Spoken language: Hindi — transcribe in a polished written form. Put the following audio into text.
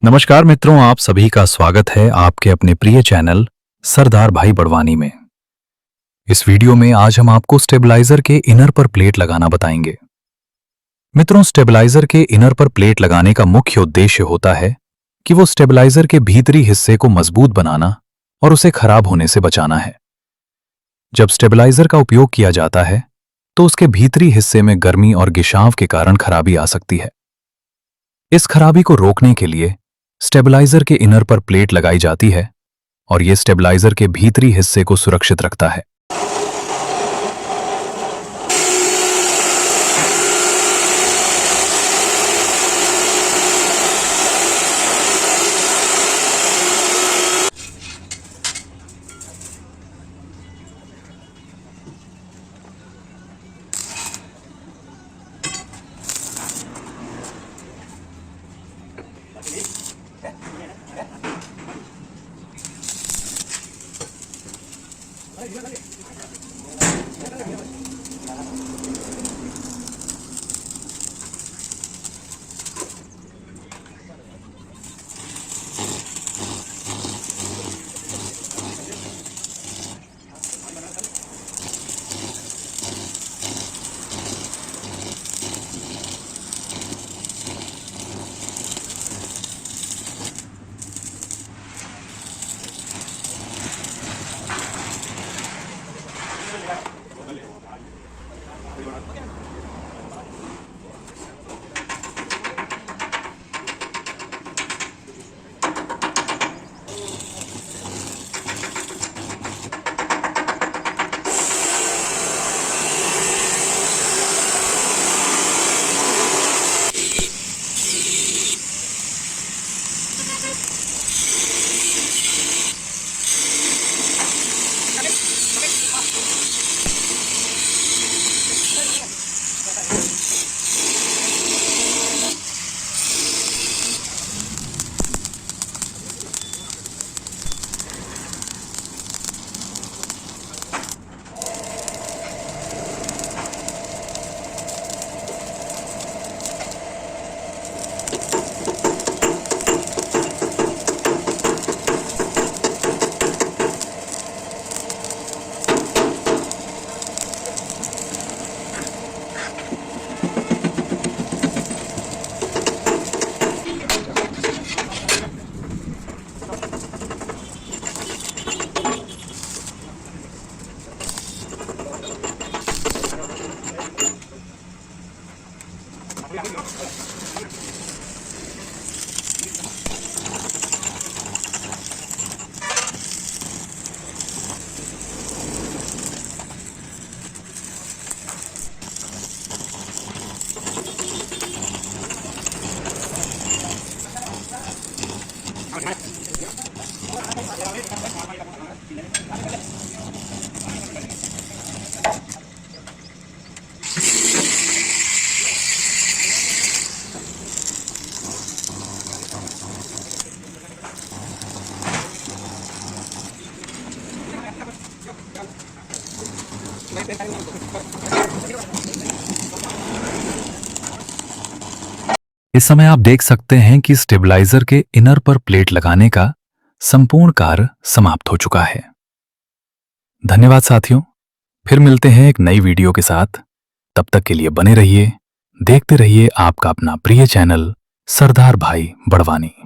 नमस्कार मित्रों, आप सभी का स्वागत है आपके अपने प्रिय चैनल सरदार भाई बड़वानी में। इस वीडियो में आज हम आपको स्टेबलाइजर के इनर पर प्लेट लगाना बताएंगे। मित्रों, स्टेबलाइजर के इनर पर प्लेट लगाने का मुख्य उद्देश्य होता है कि वो स्टेबलाइजर के भीतरी हिस्से को मजबूत बनाना और उसे खराब होने से बचाना है। जब स्टेबलाइजर का उपयोग किया जाता है तो उसके भीतरी हिस्से में गर्मी और गिशाव के कारण खराबी आ सकती है। इस खराबी को रोकने के लिए स्टेबलाइजर के इनर पर प्लेट लगाई जाती है और यह स्टेबलाइजर के भीतरी हिस्से को सुरक्षित रखता है। इस समय आप देख सकते हैं कि स्टेबलाइजर के इनर पर प्लेट लगाने का संपूर्ण कार्य समाप्त हो चुका है। धन्यवाद साथियों, फिर मिलते हैं एक नई वीडियो के साथ। तब तक के लिए बने रहिए, देखते रहिए आपका अपना प्रिय चैनल सरदार भाई बड़वानी।